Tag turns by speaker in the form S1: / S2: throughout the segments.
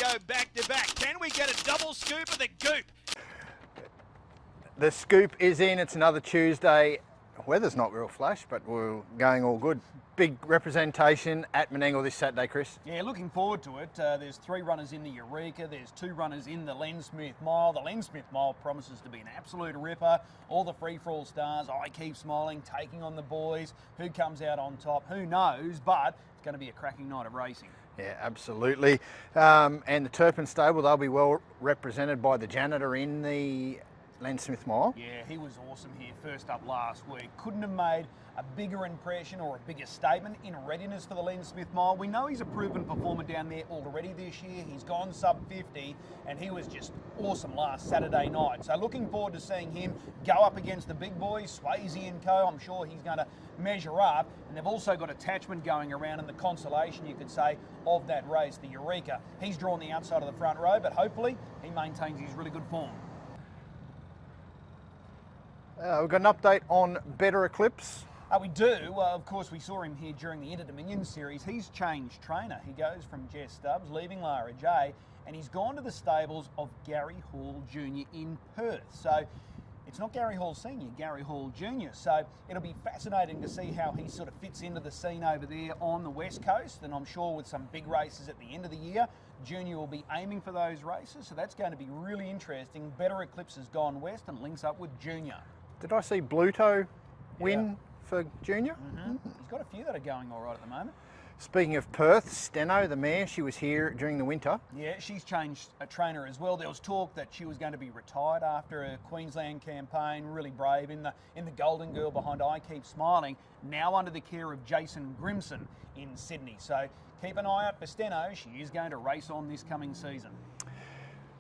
S1: go back-to-back. Can we get a double scoop of the goop?
S2: The scoop is in. It's another Tuesday. Weather's not real flash, but we're going all good. Big representation at Menangle this Saturday, Chris.
S3: Yeah, looking forward to it. There's 3 runners in the Eureka. There's 2 runners in the Len Smith Mile. The Len Smith Mile promises to be an absolute ripper. All the free-for-all stars, I keep smiling, taking on the boys. Who comes out on top? Who knows? But it's going to be a cracking night of racing.
S2: Yeah, absolutely. And the Turpin stable, they'll be well represented by the janitor in the Len Smith Mile.
S3: Yeah, he was awesome here, first up last week. Couldn't have made a bigger impression or a bigger statement in readiness for the Len Smith Mile. We know he's a proven performer down there already this year. He's gone sub 50 and he was just awesome last Saturday night. So looking forward to seeing him go up against the big boys, Swayze and co. I'm sure he's going to measure up. And they've also got attachment going around in the consolation, you could say, of that race, the Eureka. He's drawn the outside of the front row, but hopefully he maintains his really good form.
S2: We've got an update on Better Eclipse.
S3: We do. Of course, we saw him here during the Inter-Dominion series. He's changed trainer. He goes from Jess Stubbs, leaving Lara J, and he's gone to the stables of Gary Hall Jr. in Perth. So it's not Gary Hall Sr., Gary Hall Jr. So it'll be fascinating to see how he sort of fits into the scene over there on the West Coast. And I'm sure with some big races at the end of the year, Junior will be aiming for those races. So that's going to be really interesting. Better Eclipse has gone west and links up with Junior.
S2: Did I see Bluto win for Junior?
S3: He's got a few that are going all right at the moment.
S2: Speaking of Perth, Steno, the mare, she was here during the winter.
S3: Yeah, she's changed a trainer as well. There was talk that she was going to be retired after a Queensland campaign, really brave in the Golden Girl behind I Keep Smiling, now under the care of Jason Grimson in Sydney. So keep an eye out for Steno. She is going to race on this coming season.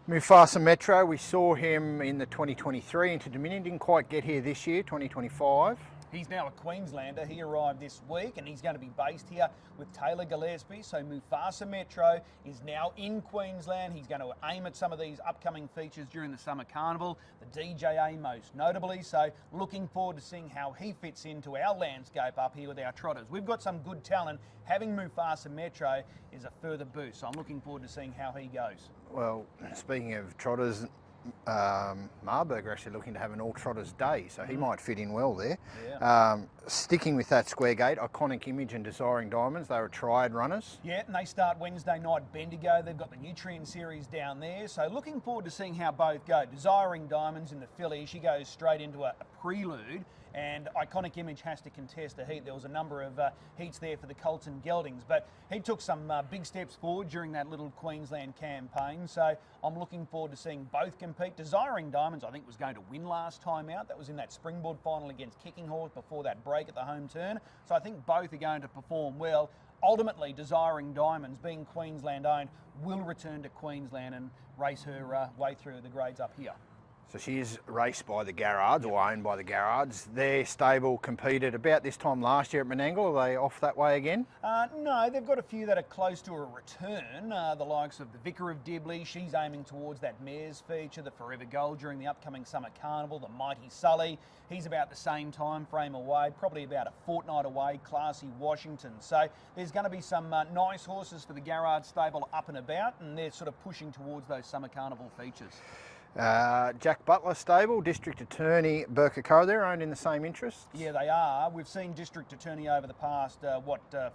S2: Mufasa Metro, we saw him in the 2023 Inter-Dominion, didn't quite get here this year, 2025.
S3: He's now a Queenslander. He arrived this week and he's going to be based here with Taylor Gillespie. So Mufasa Metro is now in Queensland. He's going to aim at some of these upcoming features during the Summer Carnival, the DJA most notably. So looking forward to seeing how he fits into our landscape up here with our trotters. We've got some good talent. Having Mufasa Metro is a further boost. So I'm looking forward to seeing how he goes.
S2: Well, speaking of trotters, Marburg are actually looking to have an all trotters day, so he might fit in well there.
S3: Yeah.
S2: Sticking with that square gate, Iconic Image and Desiring Diamonds, they were triad runners.
S3: Yeah, and they start Wednesday night Bendigo. They've got the Nutrient Series down there, so looking forward to seeing how both go. Desiring Diamonds in the filly, she goes straight into a prelude, and Iconic Image has to contest a heat. There was a number of heats there for the Colton Geldings, but he took some big steps forward during that little Queensland campaign, so I'm looking forward to seeing both compete. Desiring Diamonds, I think, was going to win last time out. That was in that springboard final against Kicking Horse before that break at the home turn, so I think both are going to perform well. Ultimately, Desiring Diamonds, being Queensland owned, will return to Queensland and race her way through the grades up here.
S2: So she is raced by the Garrards, or owned by the Garrards. Their stable competed about this time last year at Menangle. Are they off that way again?
S3: No, they've got a few that are close to a return. The likes of the Vicar of Dibley, she's aiming towards that Mares feature, the Forever Gold during the upcoming Summer Carnival, the Mighty Sully. He's about the same time frame away, probably about a fortnight away, Classy Washington. So there's going to be some nice horses for the Garrard stable up and about, and they're sort of pushing towards those Summer Carnival features.
S2: Jack Butler stable, District Attorney Burka Curra, they're owned in the same interests?
S3: Yeah, they are. We've seen District Attorney over the past,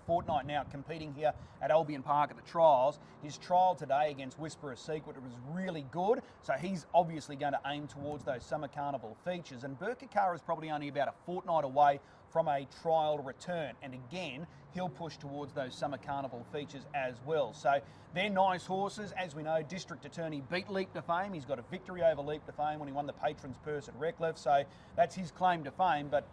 S3: fortnight now competing here at Albion Park at the trials. His trial today against Whisperer Secret was really good, so he's obviously going to aim towards those Summer Carnival features. And Burka Curra is probably only about a fortnight away from a trial return, and again he'll push towards those Summer Carnival features as well. So they're nice horses. As we know, District Attorney beat Leap to Fame. He's got a victory over Leap to Fame when he won the Patron's Purse at Redcliffe, so that's his claim to fame, but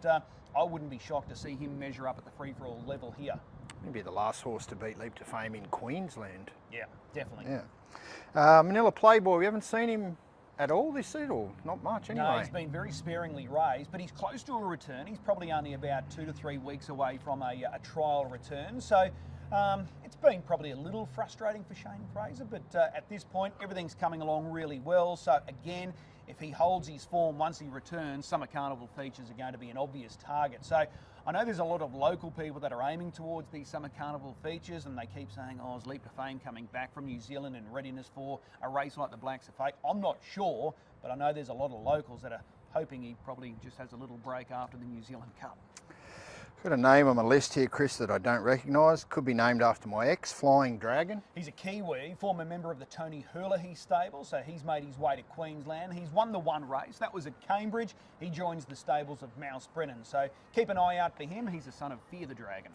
S3: I wouldn't be shocked to see him measure up at the free-for-all level here.
S2: Maybe the last horse to beat Leap to Fame in Queensland.
S3: Yeah, definitely.
S2: Yeah. Manila Playboy, we haven't seen him at all this season, or not much anyway?
S3: No, he's been very sparingly raised, but he's close to a return. He's probably only about 2 to 3 weeks away from a trial return. So it's been probably a little frustrating for Shane Fraser, but at this point, everything's coming along really well. So again, if he holds his form once he returns, Summer Carnival features are going to be an obvious target. So I know there's a lot of local people that are aiming towards these summer carnival features, and they keep saying, oh, is Leap to Fame coming back from New Zealand in readiness for a race like the Blacks of Fate? I'm not sure, but I know there's a lot of locals that are hoping he probably just has a little break after the New Zealand Cup.
S2: Got a name on my list here, Chris, that I don't recognise. Could be named after my ex, Flying Dragon.
S3: He's a Kiwi, former member of the Tony Herlihy stable, so he's made his way to Queensland. He's won the one race. That was at Cambridge. He joins the stables of Mouse Brennan, so keep an eye out for him. He's a son of Fear the Dragon.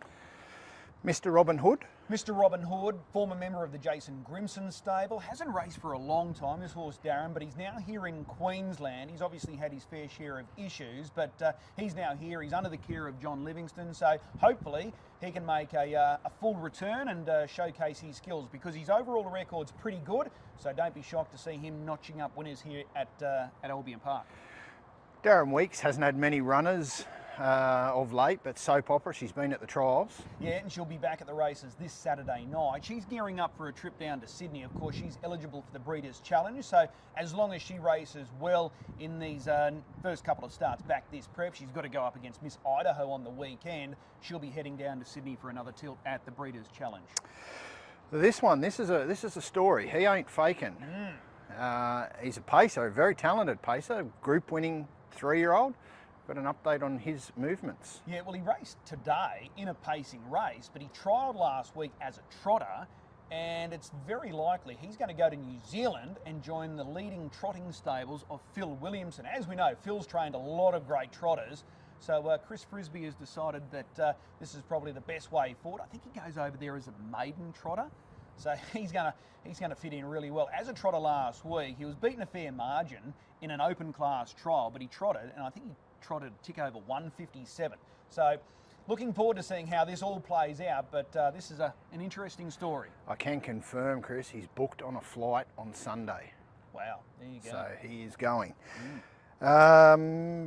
S2: Mr. Robin Hood.
S3: Mr. Robin Hood, former member of the Jason Grimson stable, hasn't raced for a long time, this horse Darren, but he's now here in Queensland. He's obviously had his fair share of issues, but he's now here. He's under the care of John Livingston, so hopefully he can make a full return and showcase his skills, because his overall record's pretty good, so don't be shocked to see him notching up winners here at Albion Park.
S2: Darren Weeks hasn't had many runners of late, but Soap Opera, she's been at the trials.
S3: Yeah, and she'll be back at the races this Saturday night. She's gearing up for a trip down to Sydney. Of course, she's eligible for the Breeders' Challenge, so as long as she races well in these first couple of starts back this prep, she's got to go up against Miss Idaho on the weekend. She'll be heading down to Sydney for another tilt at the Breeders' Challenge.
S2: This is a story. He ain't faking. He's a pacer, a very talented pacer, group-winning 3-year-old. Got an update on his movements.
S3: Yeah, well, he raced today in a pacing race, but he trialled last week as a trotter, and it's very likely he's going to go to New Zealand and join the leading trotting stables of Phil Williamson. As we know, Phil's trained a lot of great trotters, so Chris Frisbee has decided that this is probably the best way forward. I think he goes over there as a maiden trotter, so he's going to fit in really well. As a trotter last week, he was beaten a fair margin in an open class trial, but he trotted, and I think he trotted a tick over 157. So looking forward to seeing how this all plays out, but this is an interesting story.
S2: I can confirm, Chris, he's booked on a flight on Sunday.
S3: Wow, there you go.
S2: So he is going.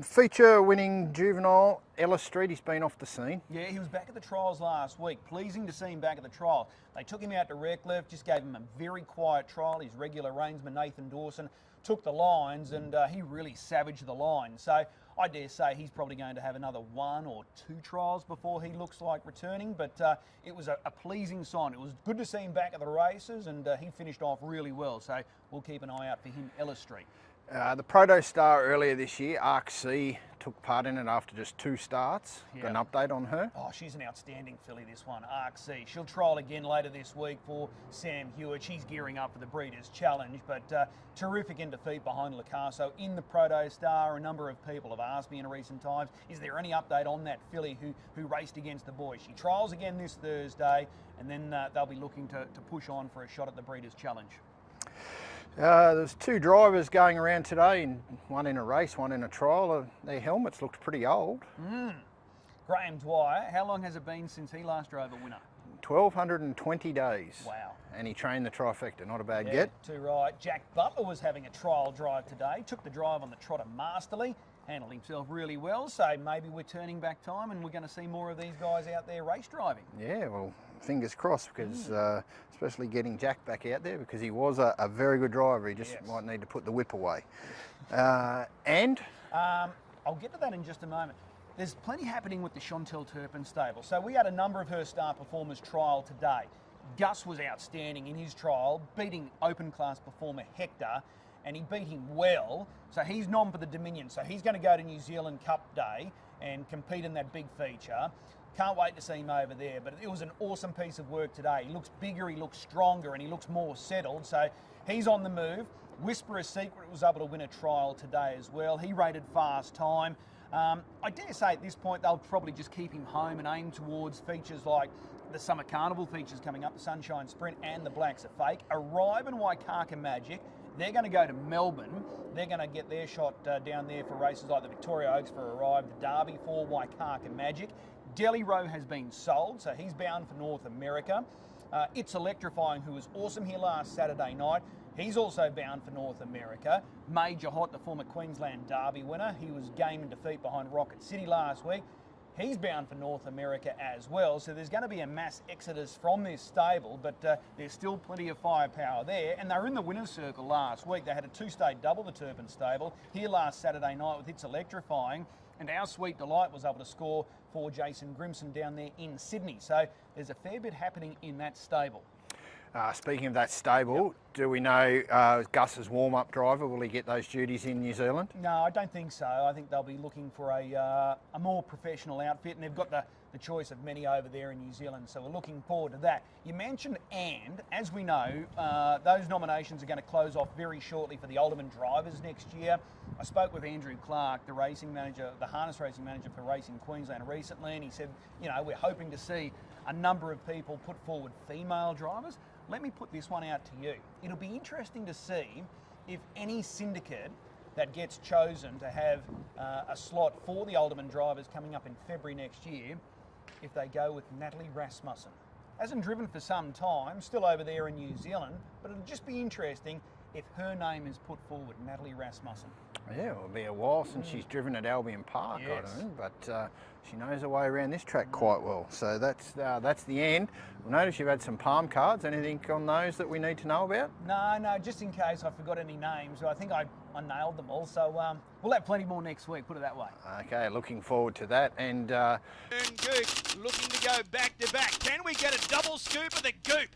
S2: Feature winning juvenile Ella Street, he's been off the scene.
S3: Yeah, he was back at the trials last week. Pleasing to see him back at the trial. They took him out to Redcliffe, just gave him a very quiet trial. His regular reinsman Nathan Dawson took the lines, and he really savaged the line. So I dare say he's probably going to have another 1 or 2 trials before he looks like returning, but it was a pleasing sign. It was good to see him back at the races, and he finished off really well, so we'll keep an eye out for him, Ella Street.
S2: The Proto Star earlier this year, Arc C, took part in it after just 2 starts.
S3: Yeah.
S2: Got an update on her?
S3: Oh, she's an outstanding filly, this one, Arc C. She'll trial again later this week for Sam Hewitt. She's gearing up for the Breeders' Challenge, but terrific in defeat behind Lacasso in the Proto Star. A number of people have asked me in recent times, is there any update on that filly who raced against the boys? She trials again this Thursday, and then they'll be looking to push on for a shot at the Breeders' Challenge.
S2: There's 2 drivers going around today, and one in a race, one in a trial. Their helmets looked pretty old.
S3: Graham Dwyer, how long has it been since he last drove a winner?
S2: 1,220 days.
S3: Wow.
S2: And he trained the trifecta, not a bad
S3: Yeah,
S2: get.
S3: too right. Jack Butler was having a trial drive today, took the drive on the trotter masterly, handled himself really well, so maybe we're turning back time and we're going to see more of these guys out there race driving.
S2: Yeah, well, fingers crossed, because especially getting Jack back out there, because he was a very good driver. He just might need to put the whip away.
S3: I'll get to that in just a moment. There's plenty happening with the Chantel Turpin stable. So we had a number of her star performers trial today. Gus was outstanding in his trial, beating open class performer Hector, and he beat him well. So he's nom for the Dominion. So he's going to go to New Zealand Cup Day and compete in that big feature. Can't wait to see him over there. But it was an awesome piece of work today. He looks bigger, he looks stronger, and he looks more settled. So he's on the move. Whisperer's Secret was able to win a trial today as well. He rated fast time. I dare say at this point they'll probably just keep him home and aim towards features like the Summer Carnival features coming up, the Sunshine Sprint and the Blacks Are Fake. Arrive and Waikaka Magic. They're going to go to Melbourne. They're going to get their shot down there for races like the Victoria Oaks for Arrive, the Derby for Waikaka Magic. Delhi Row has been sold, so he's bound for North America. It's Electrifying, who was awesome here last Saturday night. He's also bound for North America. Major Hot, the former Queensland Derby winner, he was game and defeat behind Rocket City last week. He's bound for North America as well. So there's going to be a mass exodus from this stable, but there's still plenty of firepower there. And they were in the winner's circle last week. They had a 2-state double, the Turpin stable, here last Saturday night with It's Electrifying. And Our Sweet Delight was able to score for Jason Grimson down there in Sydney. So there's a fair bit happening in that stable.
S2: Speaking of that stable, do we know Gus's warm-up driver, will he get those duties in New Zealand?
S3: No, I don't think so. I think they'll be looking for a more professional outfit, and they've got the choice of many over there in New Zealand, so we're looking forward to that. You mentioned, and as we know, those nominations are going to close off very shortly for the Alderman drivers next year. I spoke with Andrew Clark, the racing manager, the harness racing manager for Racing Queensland recently, and he said, you know, we're hoping to see a number of people put forward female drivers. Let me put this one out to you. It'll be interesting to see if any syndicate that gets chosen to have a slot for the Alderman drivers coming up in February next year, if they go with Natalie Rasmussen. Hasn't driven for some time, still over there in New Zealand, but it'll just be interesting if her name is put forward, Natalie Rasmussen.
S2: Yeah, it'll be a while since she's driven at Albion Park,
S3: Yes.
S2: I don't know, but she knows her way around this track quite well. So that's the end. We'll notice you've had some palm cards. Anything on those that we need to know about?
S3: No, just in case I forgot any names. I think I nailed them all, so we'll have plenty more next week, put it that way.
S2: Okay, looking forward to that. And
S1: And Goop looking to go back to back. Can we get a double scoop of the Goop?